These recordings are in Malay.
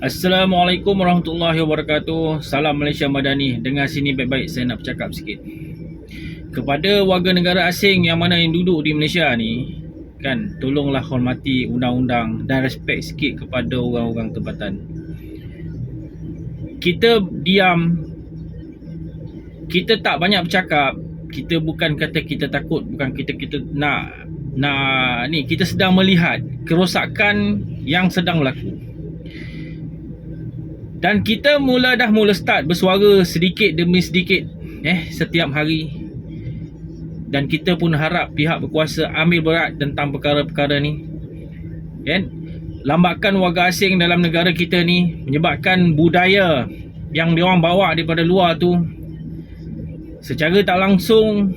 Assalamualaikum warahmatullahi wabarakatuh. Salam Malaysia Madani. Dengar sini baik-baik, saya nak bercakap sikit. Kepada warga negara asing yang mana yang duduk di Malaysia ni, kan, tolonglah hormati undang-undang dan respect sikit kepada orang-orang tempatan. Kita diam, kita tak banyak bercakap. Kita bukan kata kita takut, bukan kita nak ni, kita sedang melihat kerosakan yang sedang berlaku. Dan kita dah mula start bersuara sedikit demi sedikit setiap hari. Dan kita pun harap pihak berkuasa ambil berat tentang perkara-perkara ni. Kan? Lambakan warga asing dalam negara kita ni menyebabkan budaya yang diorang bawa daripada luar tu secara tak langsung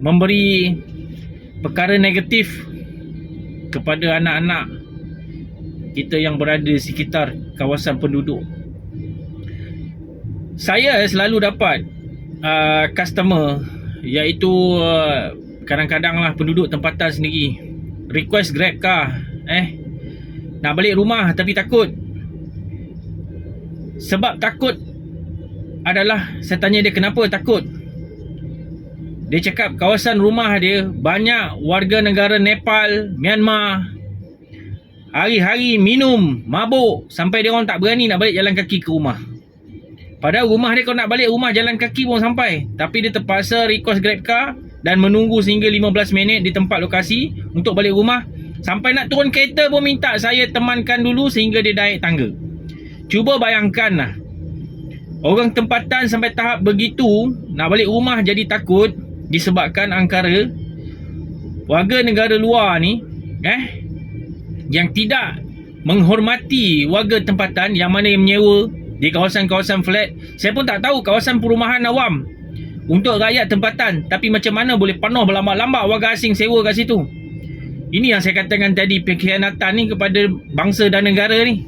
memberi perkara negatif kepada anak-anak kita yang berada di sekitar kawasan penduduk. Saya selalu dapat customer, iaitu kadang-kadang lah penduduk tempatan sendiri request Grab car, nak balik rumah tapi takut. Sebab takut adalah, saya tanya dia kenapa takut. Dia cakap kawasan rumah dia banyak warga negara Nepal, Myanmar. Hari-hari minum, mabuk sampai dia orang tak berani nak balik jalan kaki ke rumah. Padahal rumah dia, kalau nak balik rumah jalan kaki pun sampai. Tapi dia terpaksa request Grab car dan menunggu sehingga 15 minit di tempat lokasi untuk balik rumah. Sampai nak turun kereta pun minta saya temankan dulu sehingga dia naik tangga. Cuba bayangkan lah, orang tempatan sampai tahap begitu, nak balik rumah jadi takut disebabkan angkara warga negara luar ni yang tidak menghormati warga tempatan yang mana yang menyewa di kawasan-kawasan flat. Saya pun tak tahu kawasan perumahan awam untuk rakyat tempatan, tapi macam mana boleh penuh berlambak-lambak warga asing sewa kat situ. Ini yang saya katakan tadi, pengkhianatan ni kepada bangsa dan negara ni.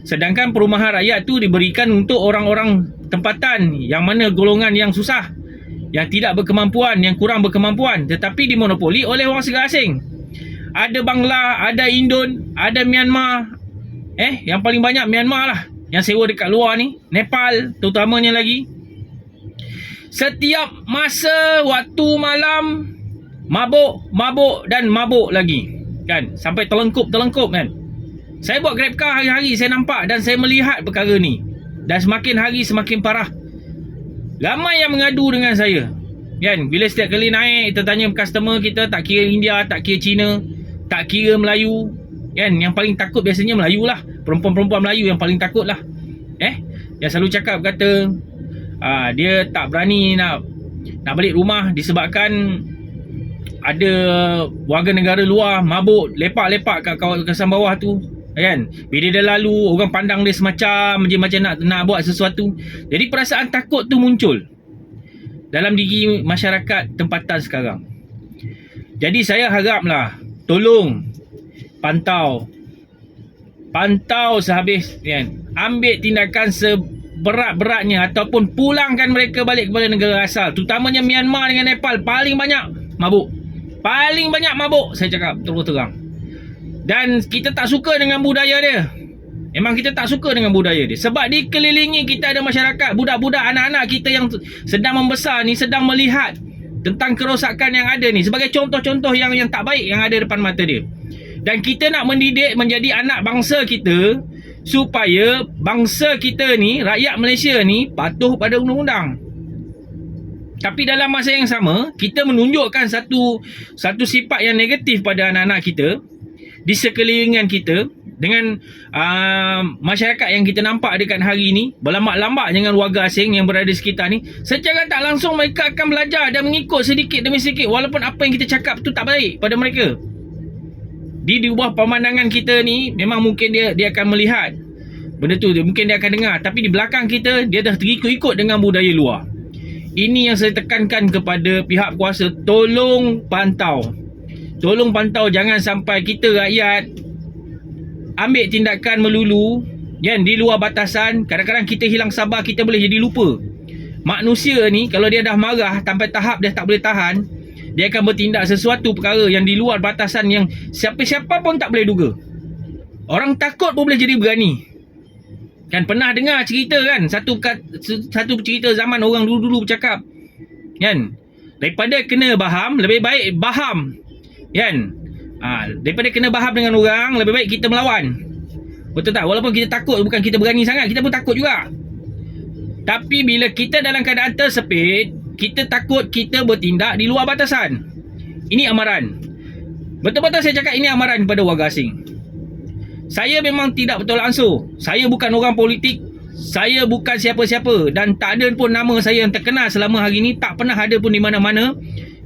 Sedangkan perumahan rakyat tu diberikan untuk orang-orang tempatan yang mana golongan yang susah, yang tidak berkemampuan, yang kurang berkemampuan, tetapi dimonopoli oleh orang segala asing. Ada Bangla, ada Indon, ada Myanmar. Yang paling banyak Myanmar lah yang sewa dekat luar ni, Nepal terutamanya lagi. Setiap masa waktu malam mabuk dan mabuk lagi, kan, sampai terlengkup kan. Saya buat Grab car hari-hari, saya nampak dan saya melihat perkara ni, dan semakin hari semakin parah. Ramai yang mengadu dengan saya, kan. Bila setiap kali naik, kita tanya customer kita, tak kira India, tak kira Cina, tak kira Melayu, kan. Yang paling takut biasanya Melayu lah, perempuan-perempuan Melayu yang paling takut lah. Yang selalu cakap, kata dia tak berani nak balik rumah disebabkan ada warga negara luar mabuk lepak-lepak kat kawasan bawah tu, kan. Bila dia lalu, orang pandang dia semacam nak buat sesuatu. Jadi perasaan takut tu muncul dalam diri masyarakat tempatan sekarang. Jadi saya haraplah, tolong pantau sehabis, kan. Ambil tindakan seberat-beratnya ataupun pulangkan mereka balik kepada negara asal. Terutamanya Myanmar dengan Nepal, paling banyak mabuk, saya cakap terus terang. Dan kita tak suka dengan budaya dia. Memang kita tak suka dengan budaya dia. Sebab dikelilingi kita ada masyarakat, budak-budak, anak-anak kita yang sedang membesar ni, sedang melihat tentang kerosakan yang ada ni sebagai contoh-contoh yang tak baik yang ada depan mata dia. Dan kita nak mendidik menjadi anak bangsa kita, supaya bangsa kita ni, rakyat Malaysia ni, patuh pada undang-undang. Tapi dalam masa yang sama, kita menunjukkan satu sifat yang negatif pada anak-anak kita di sekelilingan kita, dengan masyarakat yang kita nampak dekat hari ni, berlambak-lambak dengan warga asing yang berada di sekitar ni. Secara tak langsung mereka akan belajar dan mengikut sedikit demi sedikit, walaupun apa yang kita cakap tu tak baik pada mereka. Di bawah pemandangan kita ni, memang mungkin dia akan melihat benda tu, mungkin dia akan dengar, tapi di belakang kita dia dah terikut-ikut dengan budaya luar. Ini yang saya tekankan kepada pihak kuasa, tolong pantau, jangan sampai kita rakyat ambil tindakan melulu, kan, di luar batasan. Kadang-kadang kita hilang sabar, kita boleh jadi lupa. Manusia ni kalau dia dah marah sampai tahap dia tak boleh tahan, dia akan bertindak sesuatu perkara yang di luar batasan yang siapa-siapa pun tak boleh duga. Orang takut pun boleh jadi berani. Kan pernah dengar cerita kan, satu cerita zaman orang dulu-dulu bercakap. Kan? Daripada kena baham, lebih baik baham. Kan? Daripada kena baham dengan orang, lebih baik kita melawan. Betul tak? Walaupun kita takut, bukan kita berani sangat, kita pun takut juga. Tapi bila kita dalam keadaan tersepit, kita takut kita bertindak di luar batasan. Ini amaran. Betul-betul saya cakap ini amaran kepada warga asing. Saya memang tidak bertolak ansur. Saya bukan orang politik. Saya bukan siapa-siapa. Dan tak ada pun nama saya yang terkenal selama hari ini. Tak pernah ada pun di mana-mana.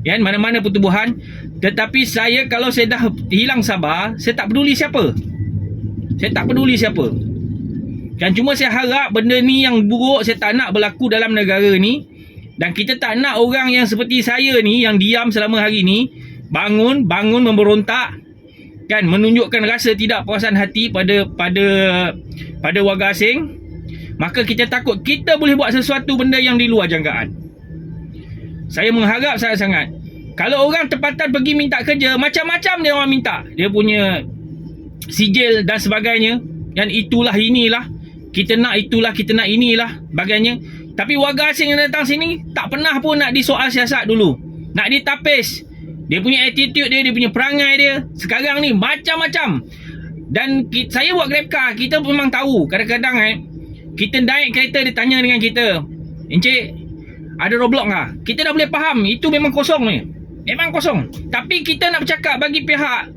Kan, mana-mana pertubuhan. Tetapi saya, kalau saya dah hilang sabar, saya tak peduli siapa. Saya tak peduli siapa. Kan, cuma saya harap benda ni yang buruk saya tak nak berlaku dalam negara ni. Dan kita tak nak orang yang seperti saya ni, yang diam selama hari ni, bangun memberontak. Kan, menunjukkan rasa tidak puasan hati pada warga asing. Maka kita takut kita boleh buat sesuatu benda yang di luar jangkaan. Saya mengharap sangat-sangat, kalau orang tempatan pergi minta kerja, macam-macam dia orang minta. Dia punya sijil dan sebagainya. Dan itulah inilah, kita nak itulah, kita nak inilah, bagainya. Tapi warga asing yang datang sini tak pernah pun nak disoal siasat dulu. Nak ditapis. Dia punya attitude dia punya perangai dia sekarang ni macam-macam. Dan saya buat GrabCar, kita memang tahu. Kadang-kadang kita naik kereta, dia tanya dengan kita, "Encik, ada roadblock tak?" Kita dah boleh faham, itu memang kosong ni. Memang kosong. Tapi kita nak bercakap bagi pihak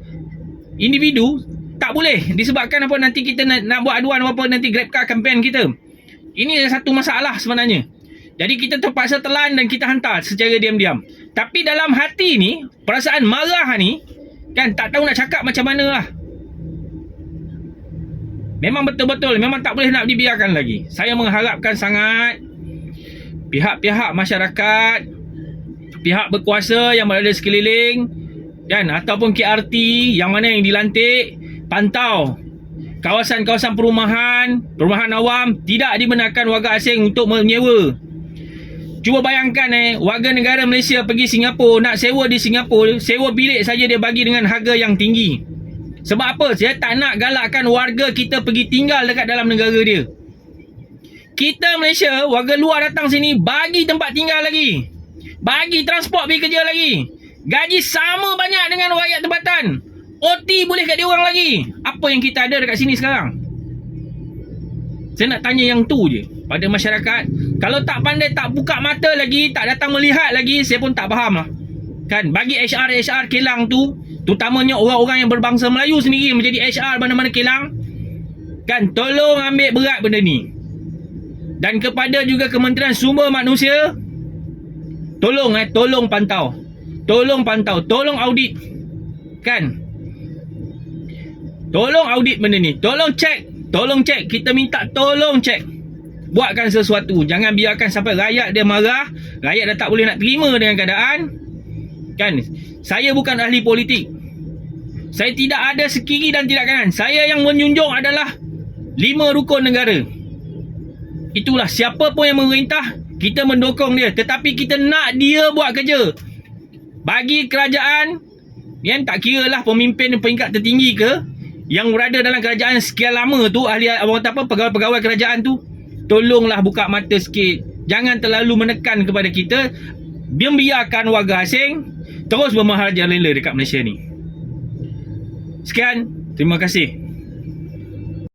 individu, tak boleh. Disebabkan apa, nanti kita nak buat aduan apa, nanti GrabCar akan ban kita. Ini satu masalah sebenarnya. Jadi kita terpaksa telan dan kita hantar secara diam-diam. Tapi dalam hati ni, perasaan marah ni, kan tak tahu nak cakap macam mana lah. Memang betul-betul, memang tak boleh nak dibiarkan lagi. Saya mengharapkan sangat pihak-pihak masyarakat, pihak berkuasa yang berada sekeliling, kan, ataupun KRT yang mana yang dilantik, pantau kawasan-kawasan perumahan awam tidak dibenarkan warga asing untuk menyewa. Cuba bayangkan warga negara Malaysia pergi Singapura, nak sewa di Singapura, sewa bilik saja dia bagi dengan harga yang tinggi. Sebab apa? Saya tak nak galakkan warga kita pergi tinggal dekat dalam negara dia. Kita Malaysia, warga luar datang sini, bagi tempat tinggal lagi, bagi transport pergi kerja lagi, gaji sama banyak dengan rakyat tempatan, OT boleh kat dia orang lagi. Apa yang kita ada dekat sini sekarang? Saya nak tanya yang tu je pada masyarakat. Kalau tak pandai, tak buka mata lagi, tak datang melihat lagi, saya pun tak faham lah. Kan, bagi HR kilang tu, terutamanya orang-orang yang berbangsa Melayu sendiri menjadi HR mana-mana kilang, kan, tolong ambil berat benda ni. Dan kepada juga Kementerian Sumber Manusia, tolong pantau. Tolong audit. Kan? Tolong audit benda ni. Tolong cek. Kita minta tolong cek. Buatkan sesuatu. Jangan biarkan sampai rakyat dia marah. Rakyat dah tak boleh nak terima dengan keadaan. Kan? Saya bukan ahli politik. Saya tidak ada sekiri dan tidak kanan. Saya yang menjunjung adalah 5 rukun negara. Itulah, siapa pun yang memerintah, kita mendukung dia. Tetapi kita nak dia buat kerja. Bagi kerajaan, yang tak kira lah pemimpin peringkat tertinggi ke, yang berada dalam kerajaan sekian lama tu, ahli pegawai-pegawai kerajaan tu, tolonglah buka mata sikit. Jangan terlalu menekan kepada kita. Biarkan warga asing terus bermaharajalela dekat Malaysia ni. Sekian, terima kasih.